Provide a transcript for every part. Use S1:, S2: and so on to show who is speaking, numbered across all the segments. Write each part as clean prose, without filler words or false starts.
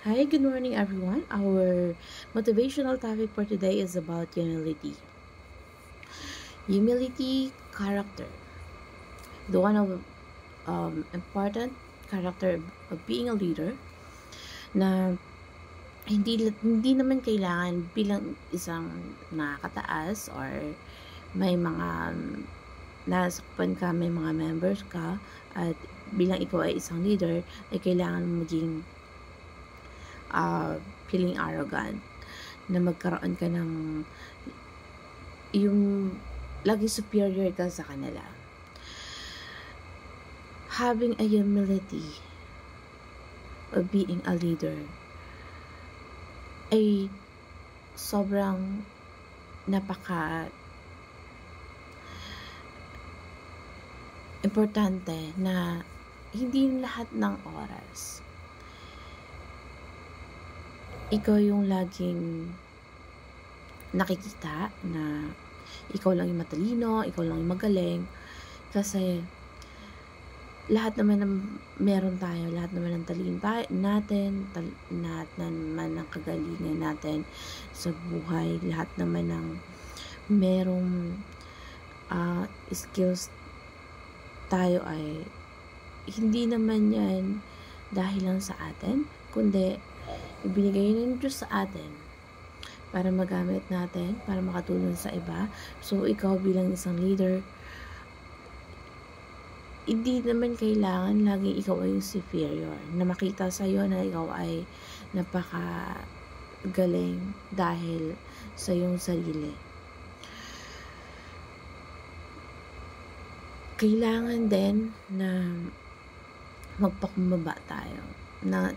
S1: Hi, good morning, everyone. Our motivational topic for today is about humility. Humility, character. The one of important character of being a leader na hindi naman kailangan bilang isang nakakataas or may mga nasakpan ka, may mga members ka, at bilang ikaw ay isang leader, ay kailangan maging feeling arrogant, na magkaroon ka ng yung lagi superior ka sa kanila. Having a humility of being a leader ay sobrang napaka importante na hindi lahat ng oras ikaw yung laging nakikita na ikaw lang yung matalino, ikaw lang yung magaling, kasi lahat naman ng meron tayo, lahat naman ng talino natin, lahat naman ng kagalingan natin sa buhay, lahat naman ng merong skills tayo ay hindi naman yan dahil lang sa atin, kundi ibinigay ng Diyos sa atin para magamit natin, para makatulong sa iba. So, ikaw bilang isang leader, hindi naman kailangan lagi ikaw ay yung superior, na makita sa'yo na ikaw ay napakagaling dahil sa iyong sarili. Kailangan din na magpakumbaba tayo, na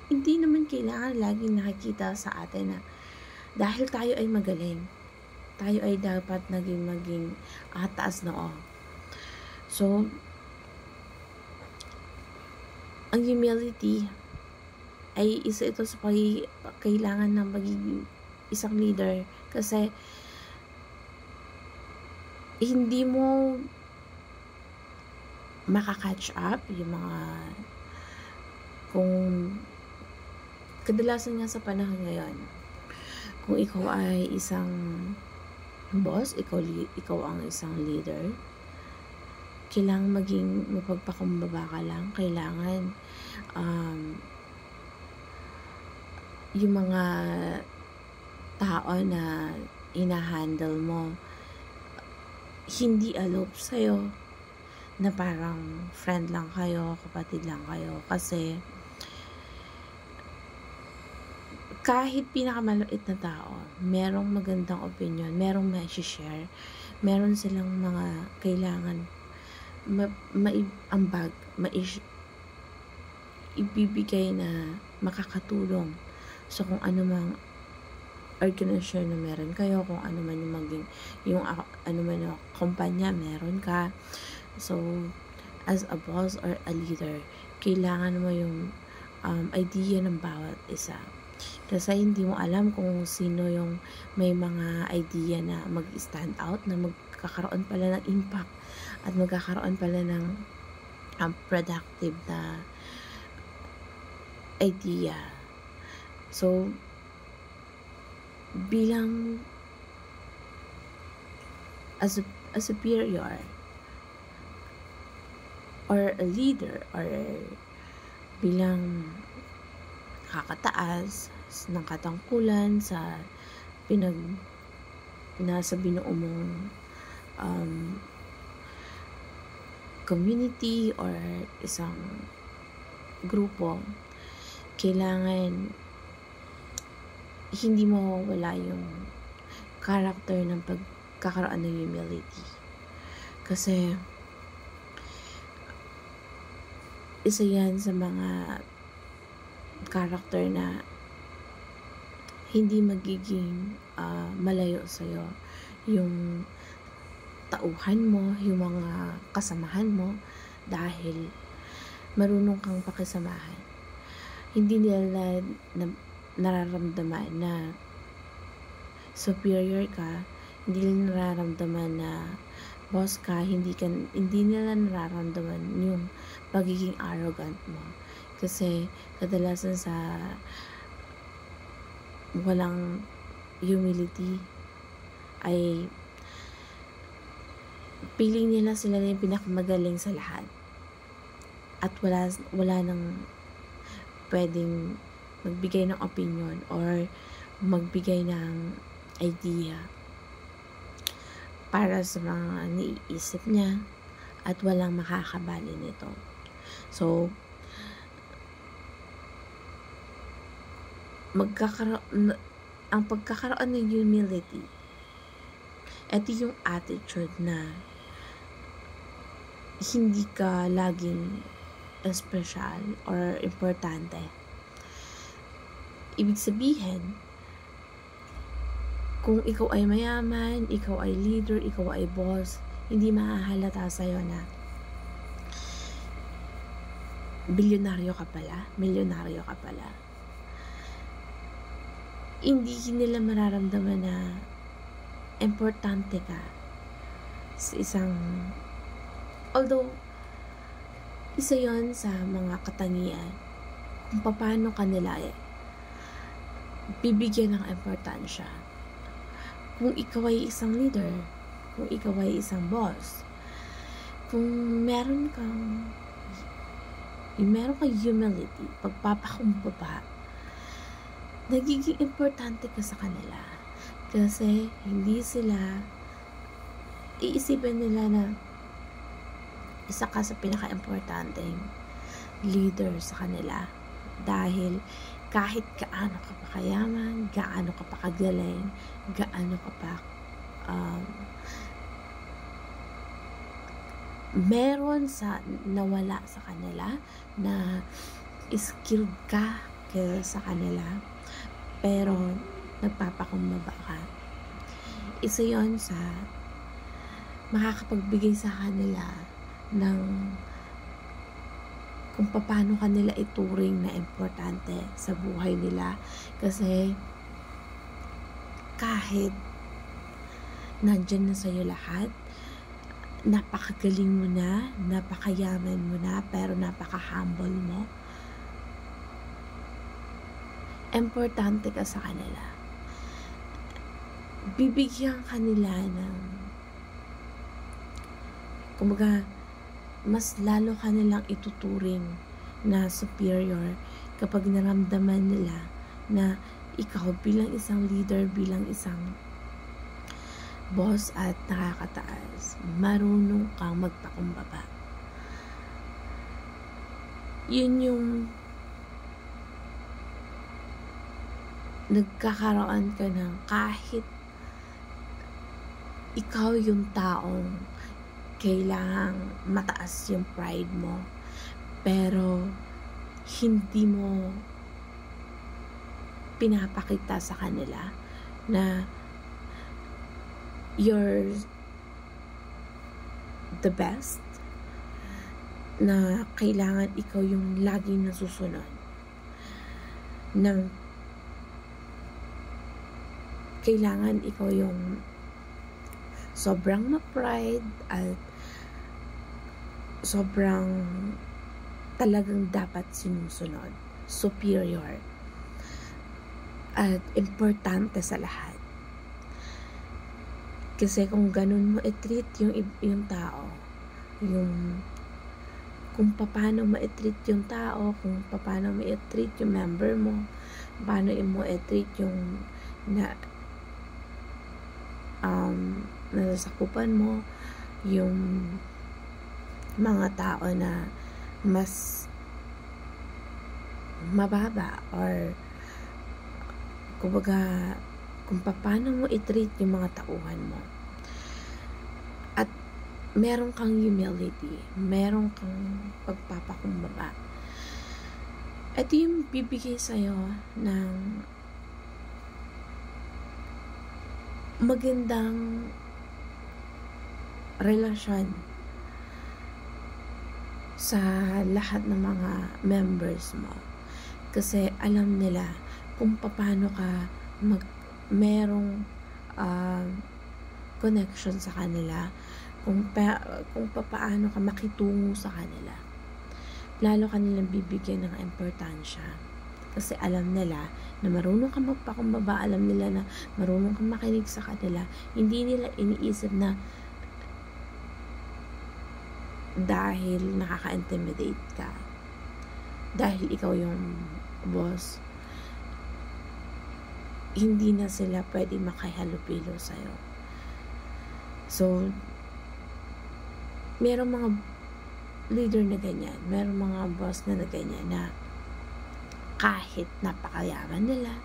S1: hindi naman kailangan laging nakikita sa atin na dahil tayo ay magaling, tayo ay dapat maging taas noo. So, ang humility ay isa ito sa kailangan ng maging isang leader, kasi hindi mo makakatch up yung mga, kung kadalasan nga sa panahon ngayon, kung ikaw ay isang boss, ikaw ang isang leader, kailangan maging mapagpakumbaba ka lang. Kailangan yung mga tao na hinahandle mo hindi aloof sa'yo, na parang friend lang kayo, kapatid lang kayo, kasi kahit pinakamaliit na tao, merong magandang opinion, merong ma-share, meron silang mga kailangan maiambag, ibibigay na makakatulong sa kung ano mang organisasyon na meron kayo, kung ano man yung maging yung ano man yung kumpanya meron ka. So, as a boss or a leader, kailangan mo yung idea ng bawat isa. Kasi hindi mo alam kung sino yung may mga idea na mag-stand out, na magkakaroon pala ng impact, at magkakaroon pala ng productive na idea. So, bilang a superior or a leader, or bilang kakataas ng katangkulan sa nasa binuo mong community or isang grupo, kailangan hindi mo wala yung character ng pagkakaroon ng humility. Kasi isa yan sa mga character na hindi magiging malayo sa'yo yung tauhan mo, yung mga kasamahan mo, dahil marunong kang pakisamahan. Hindi nila nararamdaman na superior ka, hindi nila nararamdaman na boss ka, hindi nila nararamdaman yung pagiging arrogant mo. Kasi kadalasan sa walang humility ay feeling nila sila na yung pinakamagaling sa lahat. At wala nang pwedeng magbigay ng opinion or magbigay ng idea para sa mga naiisip niya at walang makakabali nito. So, ang pagkakaroon ng humility, ito yung attitude na hindi ka laging espesyal or importante. Ibig sabihin, kung ikaw ay mayaman, ikaw ay leader, ikaw ay boss, hindi mahahalata sa'yo na milyonaryo ka pala. Hindi nila mararamdaman na importante ka sa isang, although isa yon sa mga katangian kung paano kanila bibigyan ng importansya. Kung ikaw ay isang leader, kung ikaw ay isang boss, kung meron kang humility, pagpapakumbaba, nagiging importante ka sa kanila. Kasi hindi sila iisipin nila na isa ka sa pinaka-importanteng leader sa kanila. Dahil kahit gaano ka pa kayaman, gaano ka pa kagaling, gaano ka pa meron sa nawala sa kanila na skilled ka sa kanila, pero nagpapakumbaba ka. Isa yon sa makakapagbigay sa kanila ng kung paano kanila ituring na importante sa buhay nila. Kasi kahit nandyan na sa'yo lahat, napakagaling mo na, napakayaman mo na, pero napaka-humble mo, importante ka sa kanila. Bibigyan kanila ng, kumbaga, mas lalo kanilang ituturing na superior kapag naramdaman nila na ikaw bilang isang leader, bilang isang boss at nakakataas, marunong kang magpakumbaba. Yun yung nagkakaroon ka ng kahit ikaw yung taong kailangang mataas yung pride mo, pero hindi mo pinapakita sa kanila na you're the best, na kailangan ikaw yung laging nasusunod, ng kailangan ikaw yung sobrang ma-pride at sobrang talagang dapat sinusunod, superior at importante sa lahat. Kasi kung ganun mo i-treat yung tao, yung kung paano mo i-treat yung tao, kung paano mo i-treat yung member mo, paano mo i-treat yung nasasakupan mo, yung mga tao na mas mababa, or kumbaga kung paano mo i-treat yung mga tauhan mo, at meron kang humility, meron kang pagpapakumbaba, ito yung bibigay sa'yo ng magandang relasyon sa lahat ng mga members mo. Kasi alam nila kung paano ka merong connection sa kanila, kung paano ka makitungo sa kanila. lalo kanilang bibigyan ng importansya. Kasi alam nila na marunong kang magpakumbaba, alam nila na marunong kang makinig sa kanila. Hindi nila iniisip na dahil nakaka-intimidate ka, dahil ikaw yung boss, hindi na sila pwede makihalupilo sa'yo. So, merong mga leader na ganyan, merong mga boss na ganyan na kahit napakayaman nila,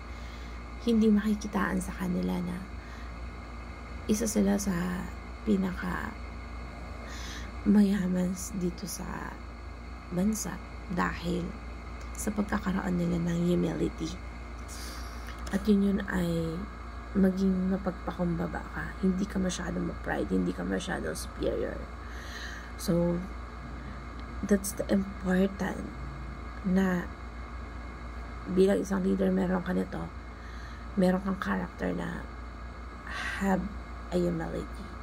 S1: hindi makikitaan sa kanila na isa sila sa pinaka mayaman dito sa bansa dahil sa pagkakaroon nila ng humility. At yun ay maging mapagpakumbaba ka, hindi ka masyadong ma-pride, hindi ka masyadong superior. So, that's the important na bilang isang leader, meron ka nito, meron kang character na have a humility.